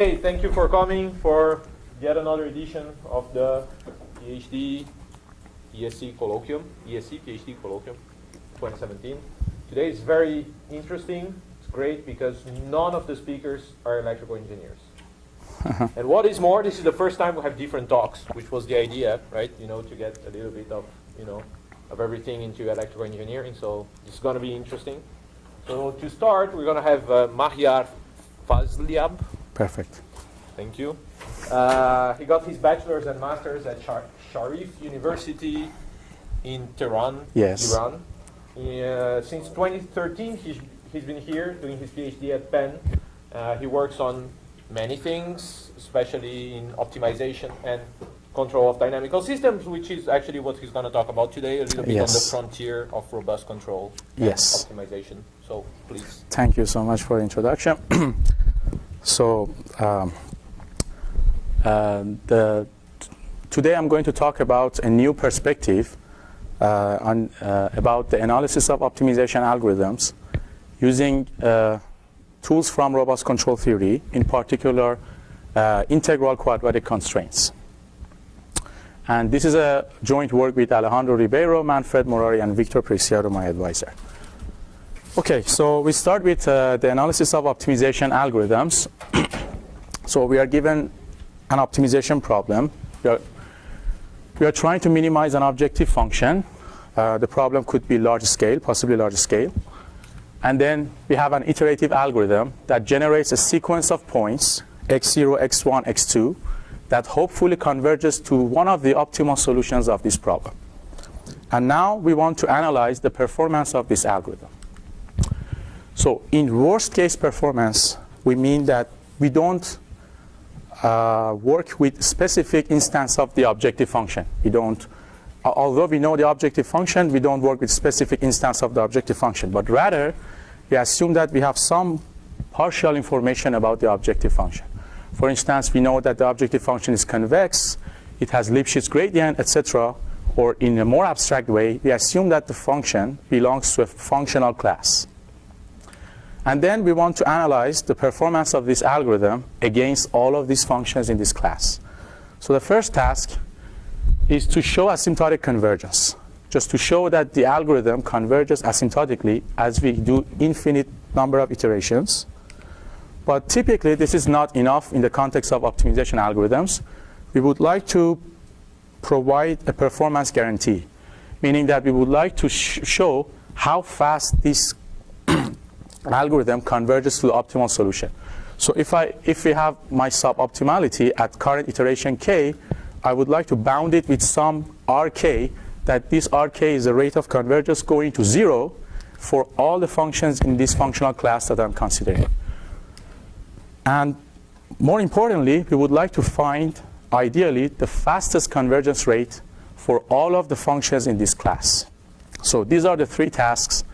Hey, thank you for coming for yet another edition of the PhD ESC Colloquium, ESC PhD Colloquium 2017. Today is very interesting. It's great because none of the speakers are electrical engineers. And what is more, this is the first time we have different talks, which was the idea, right? You know, to get a little bit of, of everything into electrical engineering. So this is going to be interesting. So to start, we're going to have Mahyar Fazlyab. Perfect. Thank you. He got his bachelor's and master's at Sharif University in Tehran, yes. Iran. Since 2013, he's been here doing his PhD at Penn. He works on many things, especially in optimization and control of dynamical systems, which is actually what he's going to talk about today, a little bit yes. on the frontier of robust control yes. and optimization. So please. Thank you so much for the introduction. So today I'm going to talk about a new perspective about the analysis of optimization algorithms using tools from robust control theory, in particular integral quadratic constraints. And this is a joint work with Alejandro Ribeiro, Manfred Morari, and Victor Preciado, my advisor. Okay, so we start with the analysis of optimization algorithms. So we are given an optimization problem. We are trying to minimize an objective function. The problem could be large scale, possibly large scale. And then we have an iterative algorithm that generates a sequence of points, x0, x1, x2, that hopefully converges to one of the optimal solutions of this problem. And now we want to analyze the performance of this algorithm. So in worst case performance, we mean that we don't work with specific instance of the objective function. We don't, although we know the objective function, we don't work with specific instance of the objective function, but rather we assume that we have some partial information about the objective function. For instance, we know that the objective function is convex, it has Lipschitz gradient, etc. Or in a more abstract way, we assume that the function belongs to a functional class. And then we want to analyze the performance of this algorithm against all of these functions in this class. So the first task is to show asymptotic convergence, just to show that the algorithm converges asymptotically as we do infinite number of iterations. But typically, this is not enough in the context of optimization algorithms. We would like to provide a performance guarantee, meaning that we would like to show how fast this algorithm converges to the optimal solution. So if we have my suboptimality at current iteration k, I would like to bound it with some rk, that this rk is the rate of convergence going to 0 for all the functions in this functional class that I'm considering. And more importantly, we would like to find, ideally, the fastest convergence rate for all of the functions in this class. So these are the three tasks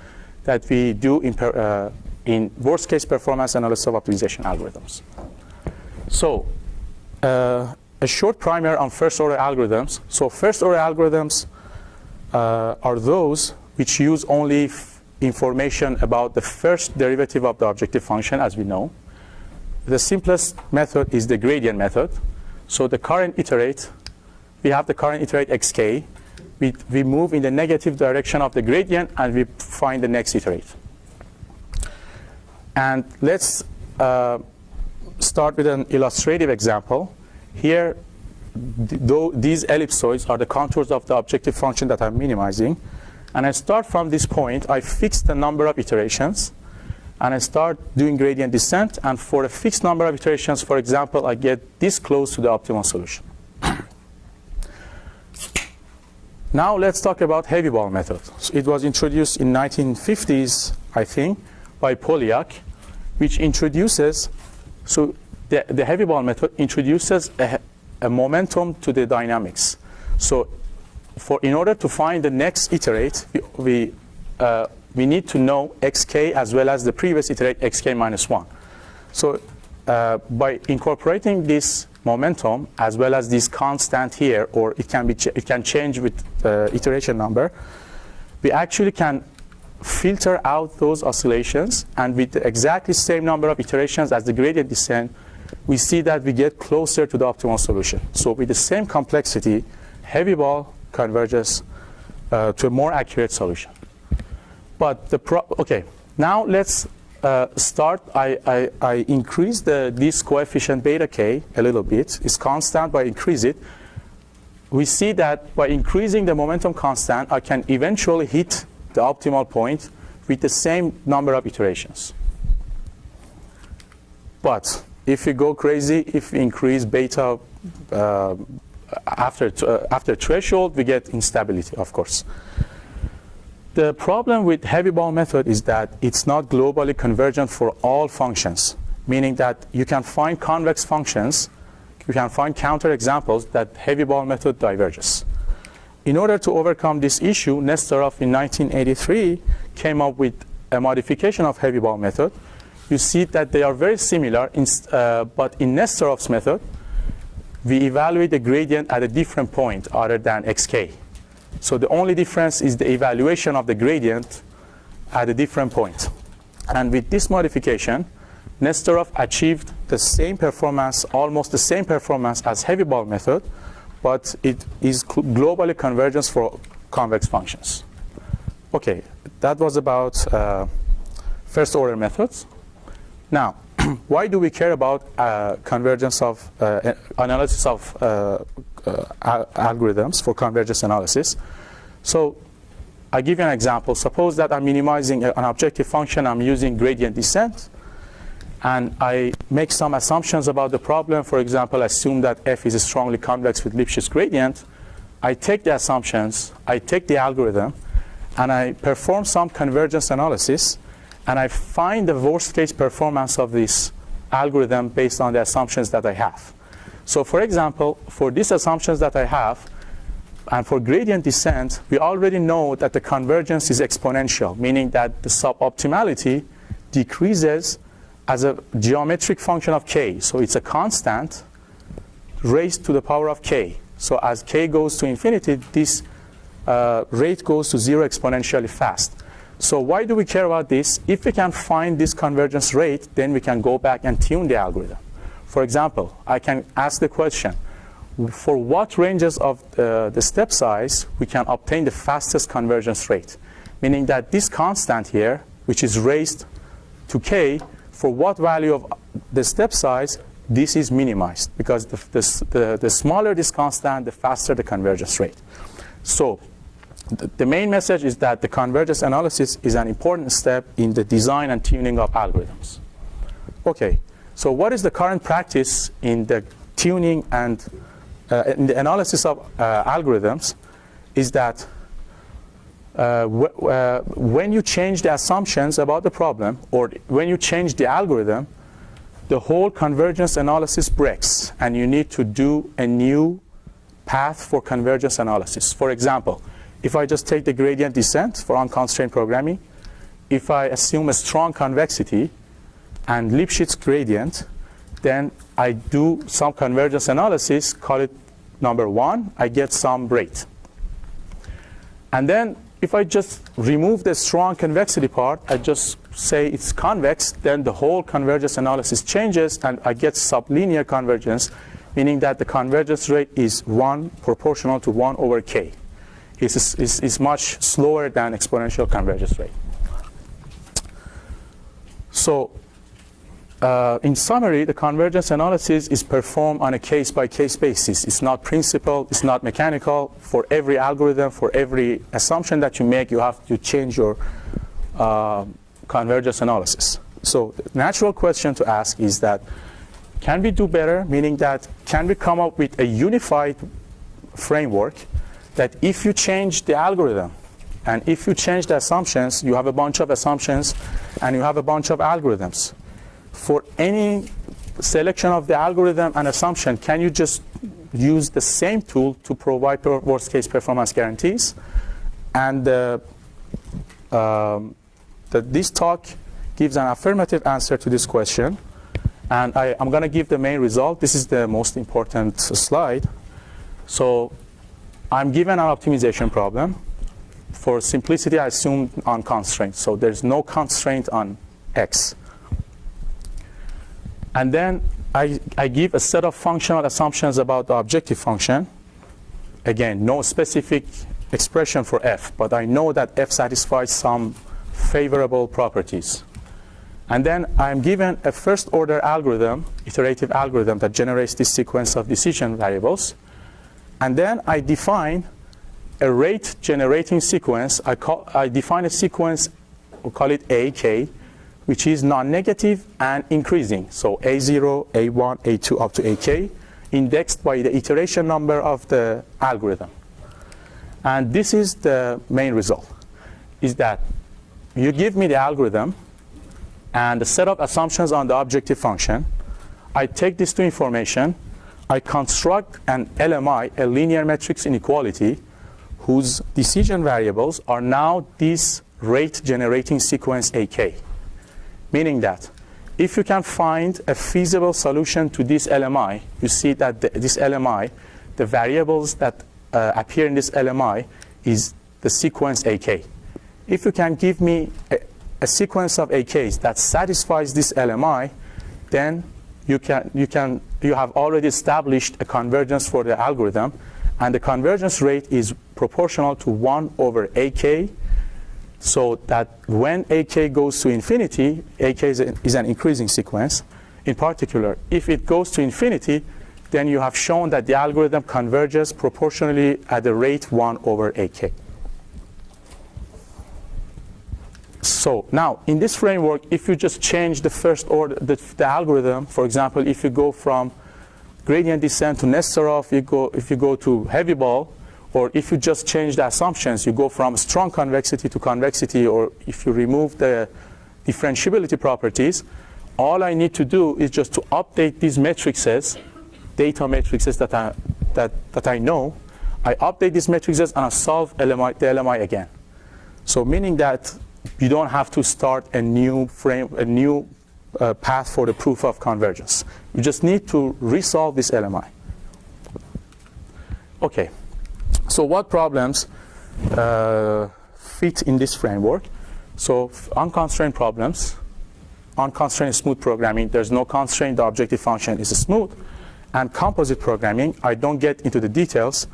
that we do in worst case performance analysis of optimization algorithms. So a short primer on first order algorithms. So first order algorithms are those which use only information about the first derivative of the objective function, as we know. The simplest method is the gradient method. So the current iterate, we have the current iterate xk. We move in the negative direction of the gradient, and we find the next iterate. And let's start with an illustrative example. Here, these ellipsoids are the contours of the objective function that I'm minimizing. And I start from this point. I fix the number of iterations. And I start doing gradient descent. And for a fixed number of iterations, for example, I get this close to the optimal solution. Now let's talk about heavy ball method. So it was introduced in 1950s, I think, by Polyak, which introduces, so the heavy ball method introduces a momentum to the dynamics. So in order to find the next iterate, we need to know xk as well as the previous iterate xk minus 1. So by incorporating this momentum as well as this constant here, or it can change with iteration number, we actually can filter out those oscillations, and with the exactly same number of iterations as the gradient descent, we see that we get closer to the optimal solution. So with the same complexity, heavy ball converges to a more accurate solution. But okay, now let's start. I increase this coefficient beta k a little bit. It's constant, but I increase it. We see that by increasing the momentum constant, I can eventually hit the optimal point with the same number of iterations. But if you go crazy, if we increase beta after threshold, we get instability, of course. The problem with heavy ball method is that it's not globally convergent for all functions, meaning that you can find convex functions, you can find counter examples that heavy ball method diverges. In order to overcome this issue, Nesterov in 1983 came up with a modification of heavy ball method. You see that they are very similar, but in Nesterov's method, we evaluate the gradient at a different point other than xk. So the only difference is the evaluation of the gradient at a different point. And with this modification, Nesterov achieved the same performance, almost the same performance as heavy ball method, but it is globally convergent for convex functions. Okay, that was about first order methods. Now, why do we care about convergence of analysis of algorithms for convergence analysis? So I give you an example. Suppose that I'm minimizing an objective function. I'm using gradient descent. And I make some assumptions about the problem. For example, assume that f is strongly convex with Lipschitz gradient. I take the assumptions, I take the algorithm, and I perform some convergence analysis, and I find the worst case performance of this algorithm based on the assumptions that I have. So for example, for these assumptions that I have, and for gradient descent, we already know that the convergence is exponential, meaning that the suboptimality decreases as a geometric function of k. So it's a constant raised to the power of k. So as k goes to infinity, this rate goes to 0 exponentially fast. So why do we care about this? If we can find this convergence rate, then we can go back and tune the algorithm. For example, I can ask the question, for what ranges of the step size we can obtain the fastest convergence rate? Meaning that this constant here, which is raised to k, for what value of the step size, this is minimized. Because the smaller this constant, the faster the convergence rate. So the main message is that the convergence analysis is an important step in the design and tuning of algorithms. Okay, so what is the current practice in the tuning and in the analysis of algorithms is that when you change the assumptions about the problem, or when you change the algorithm, the whole convergence analysis breaks, and you need to do a new path for convergence analysis. For example, if I just take the gradient descent for unconstrained programming, if I assume a strong convexity and Lipschitz gradient, then I do some convergence analysis, call it number 1, I get some rate. And then if I just remove the strong convexity part, I just say it's convex, then the whole convergence analysis changes, and I get sublinear convergence, meaning that the convergence rate is 1 proportional to 1 over k. It's much slower than exponential convergence rate. So in summary, the convergence analysis is performed on a case-by-case basis. It's not principled, it's not mechanical. For every algorithm, for every assumption that you make, you have to change your convergence analysis. So the natural question to ask is that, can we do better? Meaning that, can we come up with a unified framework that if you change the algorithm and if you change the assumptions, you have a bunch of assumptions and you have a bunch of algorithms. For any selection of the algorithm and assumption, can you just use the same tool to provide worst case performance guarantees? And this talk gives an affirmative answer to this question. And I'm going to give the main result. This is the most important slide. So I'm given an optimization problem. For simplicity, I assume on constraint. So there's no constraint on x. And then I give a set of functional assumptions about the objective function. Again, no specific expression for f, but I know that f satisfies some favorable properties. And then I'm given a first order algorithm, iterative algorithm, that generates this sequence of decision variables. And then I define a rate generating sequence. I define a sequence, we'll call it AK, which is non-negative and increasing. So A0, A1, A2 up to AK, indexed by the iteration number of the algorithm. And this is the main result, is that you give me the algorithm and the set of assumptions on the objective function. I take these two information, I construct an LMI, a linear matrix inequality, whose decision variables are now this rate generating sequence AK. Meaning that if you can find a feasible solution to this LMI, you see that this LMI, the variables that appear in this LMI is the sequence AK. If you can give me a sequence of AKs that satisfies this LMI, then you have already established a convergence for the algorithm, and the convergence rate is proportional to 1 over AK, so that when AK goes to infinity, AK is an increasing sequence. In particular, if it goes to infinity, then you have shown that the algorithm converges proportionally at the rate 1 over AK. So now, in this framework, if you just change the first order, the algorithm, for example, if you go from gradient descent to Nesterov, if you go to heavy ball, or if you just change the assumptions, you go from strong convexity to convexity, or if you remove the differentiability properties, all I need to do is just to update these matrices, data matrices that I know. I update these matrices and I solve the LMI again. So meaning that you don't have to start a new path for the proof of convergence. You just need to resolve this LMI. Okay. So what problems fit in this framework? So unconstrained problems, unconstrained smooth programming, there's no constraint, the objective function is smooth. And composite programming, I don't get into the details,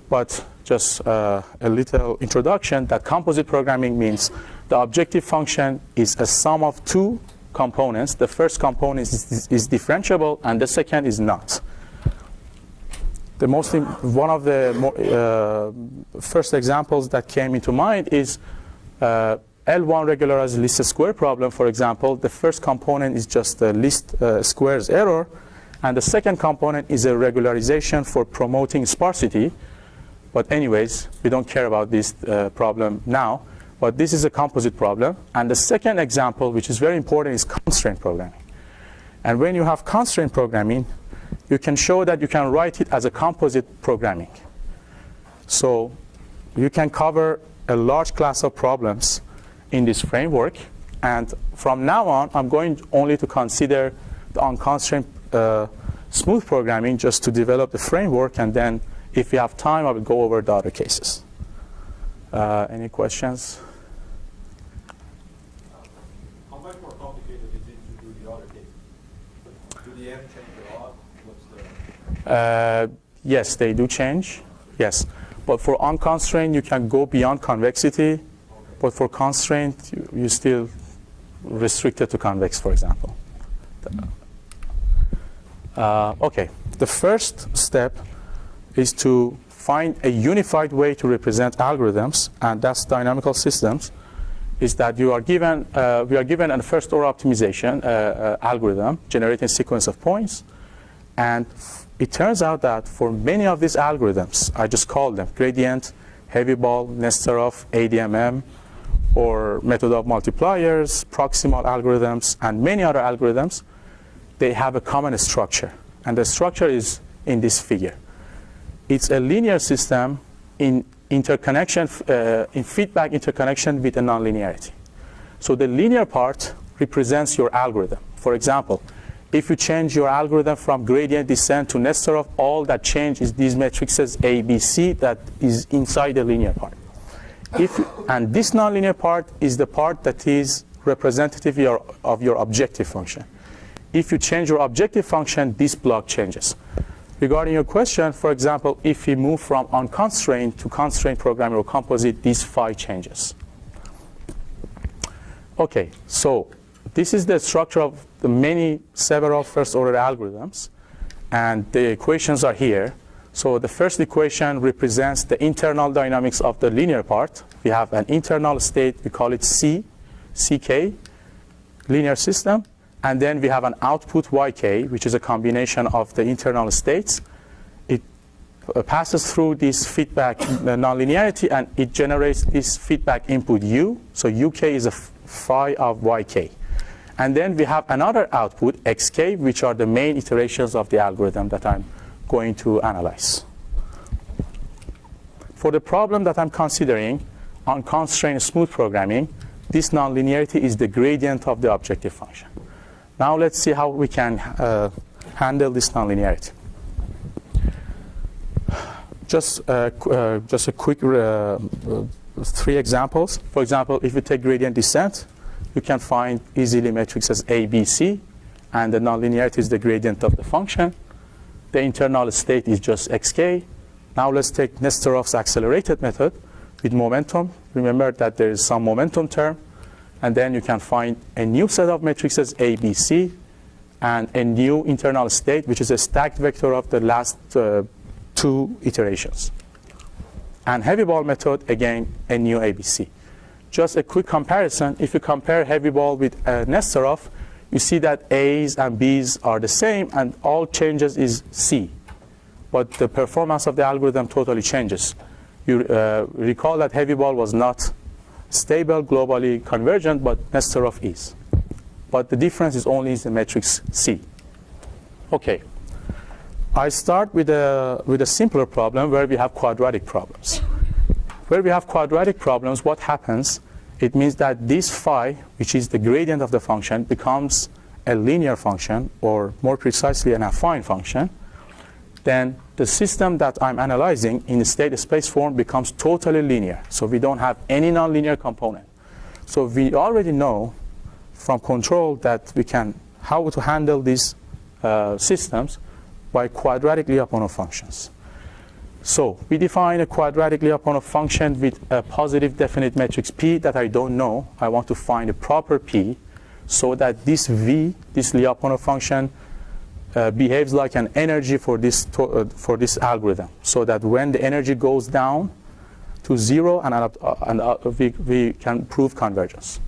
but just a little introduction that composite programming means the objective function is a sum of two components. The first component is differentiable and the second is not. One of the first examples that came into mind is L1 regularized least square problem, for example. The first component is just the least squares error, and the second component is a regularization for promoting sparsity. But anyways, we don't care about this problem now, but this is a composite problem. And the second example, which is very important, is constraint programming. And when you have constraint programming, you can show that you can write it as a composite programming. So you can cover a large class of problems in this framework. And from now on, I'm going only to consider the unconstrained smooth programming just to develop the framework. And then if we have time, I will go over the other cases. Any questions? How much more complicated is it to do the other cases? Do the M change a lot? Yes, they do change. Yes. But for unconstrained, you can go beyond convexity. Okay. But for constraint, you're still restricted to convex, for example. Okay. The first step is to find a unified way to represent algorithms, and that's dynamical systems. Is that we are given a first order optimization algorithm generating a sequence of points, and it turns out that for many of these algorithms, I just call them gradient, heavy ball, Nesterov, ADMM, or method of multipliers, proximal algorithms, and many other algorithms, they have a common structure. And the structure is in this figure. It's a linear system in interconnection, in feedback interconnection with a nonlinearity. So the linear part represents your algorithm. For example, if you change your algorithm from gradient descent to Nesterov, all that change is these matrices A, B, C that is inside the linear part. And this nonlinear part is the part that is representative of your objective function. if you change your objective function, this block changes. Regarding your question, for example, if we move from unconstrained to constrained programmable composite, this phi changes. Okay, so this is the structure of the several first-order algorithms, and the equations are here. So the first equation represents the internal dynamics of the linear part. We have an internal state, we call it CK, linear system, and then we have an output YK, which is a combination of the internal states. It passes through this feedback nonlinearity, and it generates this feedback input U. So UK is a phi of YK. And then we have another output, XK, which are the main iterations of the algorithm that I'm going to analyze. For the problem that I'm considering, unconstrained smooth programming, this nonlinearity is the gradient of the objective function. Now let's see how we can handle this nonlinearity. Just a quick 3 examples. For example, if you take gradient descent, you can find easily matrices A, B, C, and the nonlinearity is the gradient of the function. The internal state is just xk. Now let's take Nesterov's accelerated method with momentum. Remember that there is some momentum term, and then you can find a new set of matrices A, B, C, and a new internal state, which is a stacked vector of the last 2 iterations. And heavy ball method, again, a new ABC. Just a quick comparison. If you compare heavy ball with Nesterov, you see that A's and B's are the same, and all changes is C. But the performance of the algorithm totally changes. You recall that heavy ball was not stable, globally convergent, but Nesterov is. But the difference is only the matrix C. Okay. I start with a simpler problem where we have quadratic problems. Where we have quadratic problems, what happens? It means that this phi, which is the gradient of the function, becomes a linear function, or more precisely an affine function. Then the system that I'm analyzing in the state space form becomes totally linear. So we don't have any nonlinear component. So we already know from control that we can how to handle these systems by quadratic Lyapunov functions. So we define a quadratic Lyapunov function with a positive definite matrix P that I don't know. I want to find a proper P so that this V, this Lyapunov function, behaves like an energy for this algorithm, so that when the energy goes down to 0, we can prove convergence.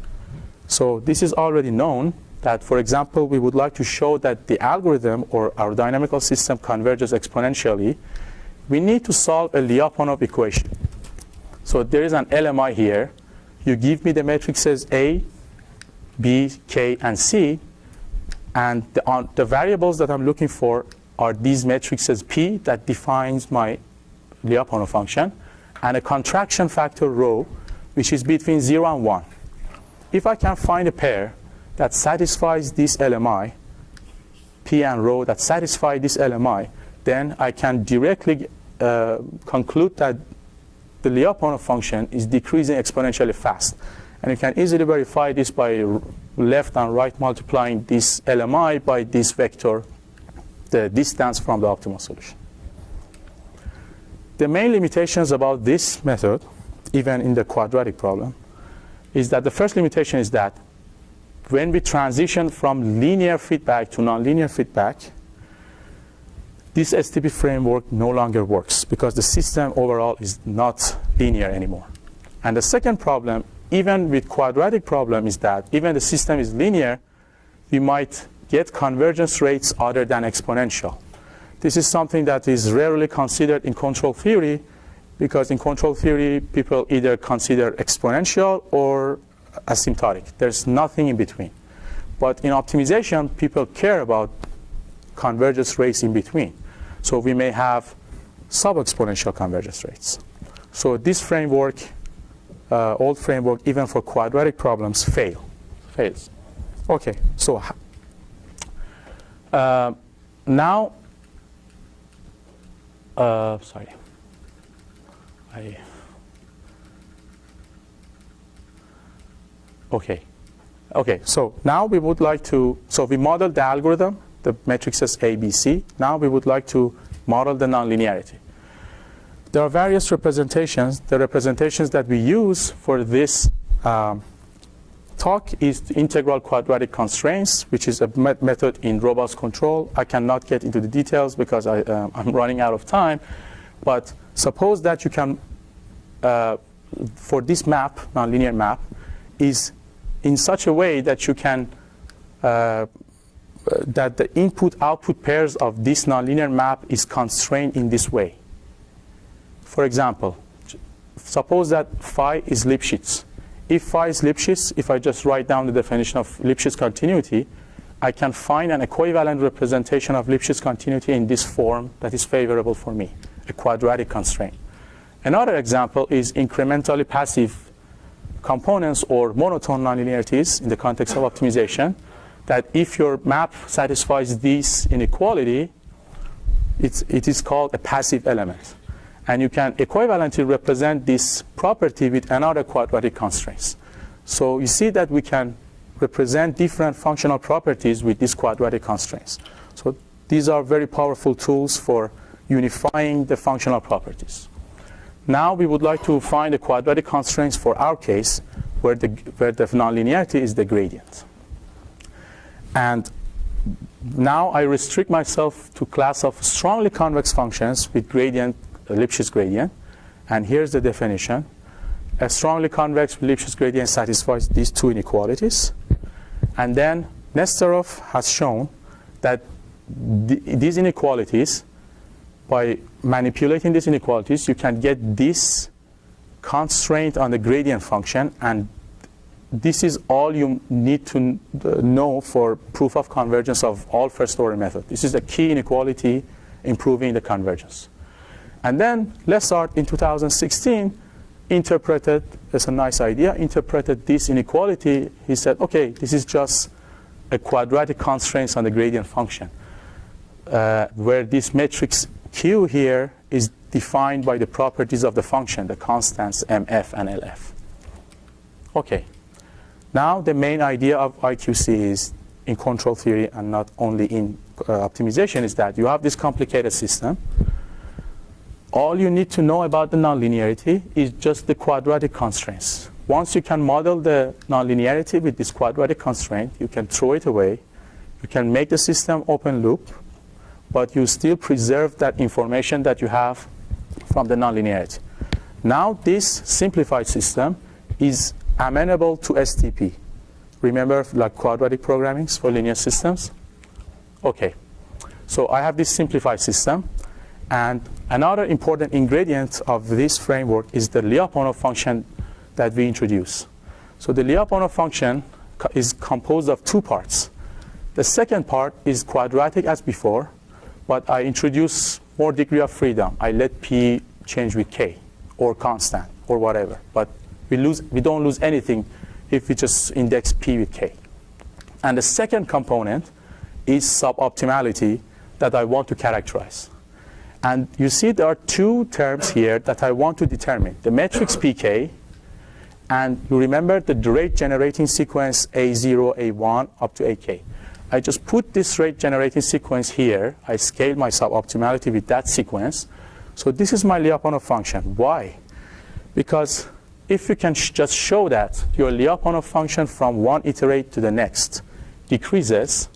So this is already known that, for example, we would like to show that the algorithm or our dynamical system converges exponentially. We need to solve a Lyapunov equation. So there is an LMI here. You give me the matrices A, B, K, and C, and the variables that I'm looking for are these matrices P that defines my Lyapunov function, and a contraction factor rho, which is between 0 and 1. If I can find a pair that satisfies this LMI, P and rho that satisfy this LMI, then I can directly conclude that the Lyapunov function is decreasing exponentially fast. And you can easily verify this by left and right multiplying this LMI by this vector, the distance from the optimal solution. The main limitations about this method, even in the quadratic problem, is that the first limitation is that when we transition from linear feedback to nonlinear feedback, this STP framework no longer works because the system overall is not linear anymore. And the second problem, even with quadratic problem, is that even the system is linear, we might get convergence rates other than exponential. This is something that is rarely considered in control theory, because in control theory, people either consider exponential or asymptotic. There's nothing in between. But in optimization, people care about convergence rates in between. So we may have subexponential convergence rates. So this framework, old framework, even for quadratic problems, fails. Okay, so now, sorry. Okay. Okay, so now we would like to, so we modeled the algorithm, the matrices A, B, C. Now we would like to model the nonlinearity. There are various representations. The representations that we use for this talk is the integral quadratic constraints, which is a method in robust control. I cannot get into the details because I'm running out of time. But suppose that you can, for this map, nonlinear map, is in such a way that you can, that the input-output pairs of this nonlinear map is constrained in this way. For example, suppose that phi is Lipschitz. If phi is Lipschitz, if I just write down the definition of Lipschitz continuity, I can find an equivalent representation of Lipschitz continuity in this form that is favorable for me, a quadratic constraint. Another example is incrementally passive components or monotone nonlinearities in the context of optimization, that if your map satisfies this inequality, it is called a passive element. And you can equivalently represent this property with another quadratic constraints. So you see that we can represent different functional properties with these quadratic constraints. So these are very powerful tools for unifying the functional properties. Now we would like to find the quadratic constraints for our case where the nonlinearity is the gradient. And now I restrict myself to class of strongly convex functions with gradient, Lipschitz gradient. And here's the definition. A strongly convex Lipschitz gradient satisfies these two inequalities. And then Nesterov has shown that these inequalities, by manipulating these inequalities, you can get this constraint on the gradient function, and this is all you need to know for proof of convergence of all first-order method. This is a key inequality improving the convergence. And then Lessard in 2016 interpreted, that's a nice idea, interpreted this inequality. He said, okay, this is just a quadratic constraints on the gradient function, where this matrix Q here is defined by the properties of the function, the constants MF and LF. Okay, now the main idea of IQC is in control theory and not only in optimization is that you have this complicated system. All you need to know about the nonlinearity is just the quadratic constraints. Once you can model the nonlinearity with this quadratic constraint, you can throw it away. You can make the system open loop, but you still preserve that information that you have from the nonlinearity. Now this simplified system is amenable to STP. Remember, like quadratic programmings for linear systems? Okay, so I have this simplified system. And another important ingredient of this framework is the Lyapunov function that we introduce. So the Lyapunov function is composed of two parts. The second part is quadratic as before, but I introduce more degree of freedom. I let P change with K or constant or whatever. But we don't lose anything if we just index P with K. And the second component is suboptimality that I want to characterize. And you see there are two terms here that I want to determine. The matrix PK, and you remember the rate generating sequence A0, A1, up to AK. I just put this rate generating sequence here. I scale my suboptimality with that sequence. So this is my Lyapunov function. Why? Because if you can just show that your Lyapunov function from one iterate to the next decreases,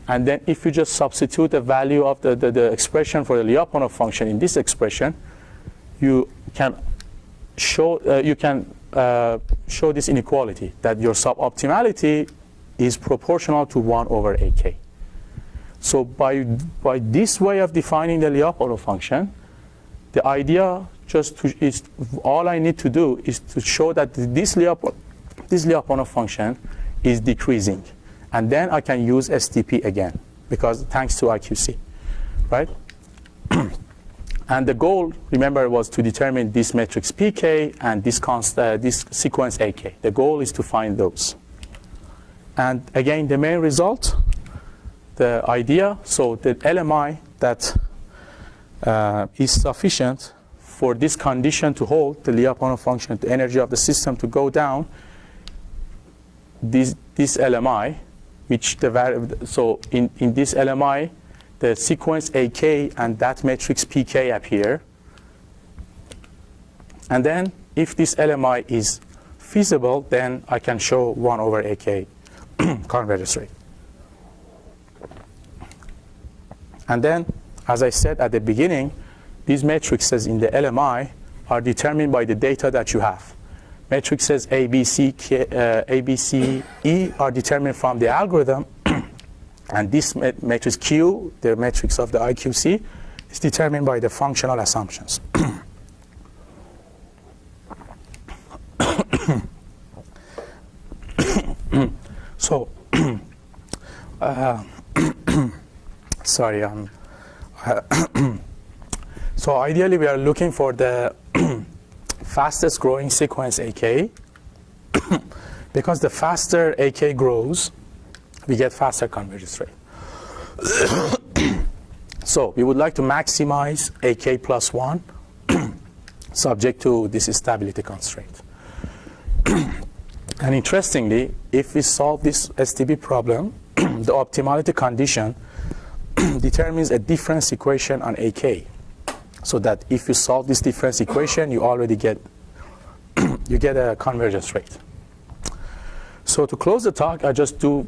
and then if you just substitute the value of the expression for the Lyapunov function in this expression, you can show this inequality, that your suboptimality is proportional to 1 over AK. So by this way of defining the Lyapunov function, the idea is all I need to do is to show that this Lyapunov function is decreasing. And then I can use STP again, because thanks to IQC, right? And the goal, remember, was to determine this matrix PK and this sequence AK. The goal is to find those. And again, the main result, the idea, so the LMI that is sufficient for this condition to hold, the Lyapunov function, the energy of the system to go down, this LMI, which so in this LMI, the sequence AK and that matrix PK appear. And then if this LMI is feasible, then I can show 1 over AK convergence rate. And then, as I said at the beginning, these matrices in the LMI are determined by the data that you have. Matrices A, B, C, E are determined from the algorithm, and this matrix Q, the matrix of the IQC, is determined by the functional assumptions. So, sorry, so ideally we are looking for the fastest growing sequence AK. Because the faster AK grows, we get faster convergence rate. So we would like to maximize AK plus 1 subject to this stability constraint. And interestingly, if we solve this STB problem, the optimality condition determines a difference equation on AK. So that if you solve this difference equation, you already get a convergence rate. So to close the talk, I just do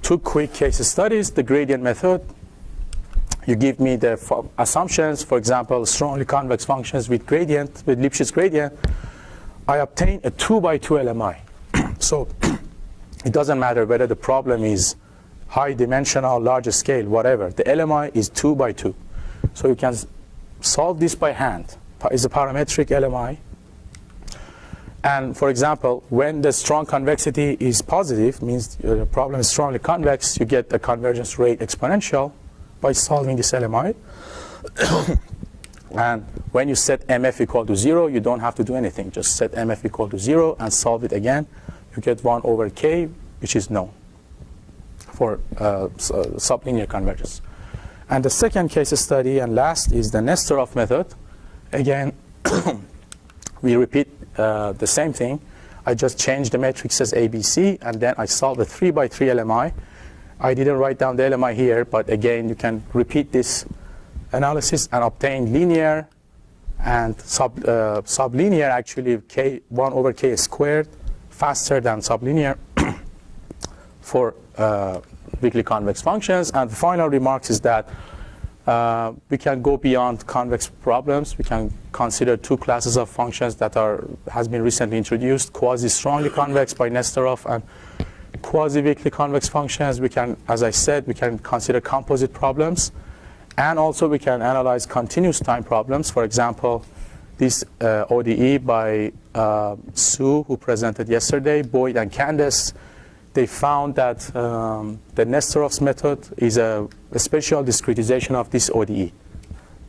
2 quick case studies. The gradient method, you give me the assumptions, for example, strongly convex functions with gradient, with Lipschitz gradient. I obtain a 2 by 2 LMI. So it doesn't matter whether the problem is high dimensional, large scale, whatever. The LMI is 2 by 2. So you can solve this by hand. It's a parametric LMI. And for example, when the strong convexity is positive, means the problem is strongly convex, you get a convergence rate exponential by solving this LMI. And when you set MF equal to 0, you don't have to do anything. Just set MF equal to 0 and solve it again. You get 1 over K, which is known for sublinear convergence. And the second case study and last is the Nesterov method. Again, we repeat the same thing. I just change the matrices ABC, and then I solve a 3 by 3 LMI. I didn't write down the LMI here, but again, you can repeat this analysis and obtain linear and sublinear, actually, 1 over K squared, faster than sublinear for weakly convex functions. And the final remarks is that we can go beyond convex problems. We can consider 2 classes of functions that has been recently introduced: quasi-strongly convex by Nesterov and quasi-weakly convex functions. We can, as I said, we can consider composite problems, and also we can analyze continuous time problems. For example, this ODE by Sue, who presented yesterday, Boyd and Candace. They found that the Nesterov's method is a special discretization of this ODE.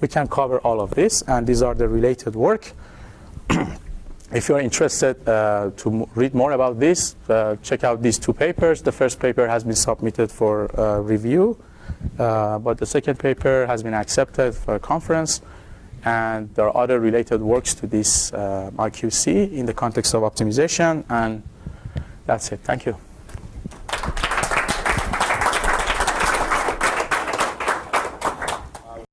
We can cover all of this, and these are the related work. If you're interested to read more about this, check out these 2 papers. The first paper has been submitted for review, but the second paper has been accepted for a conference. And there are other related works to this IQC in the context of optimization. And that's it. Thank you.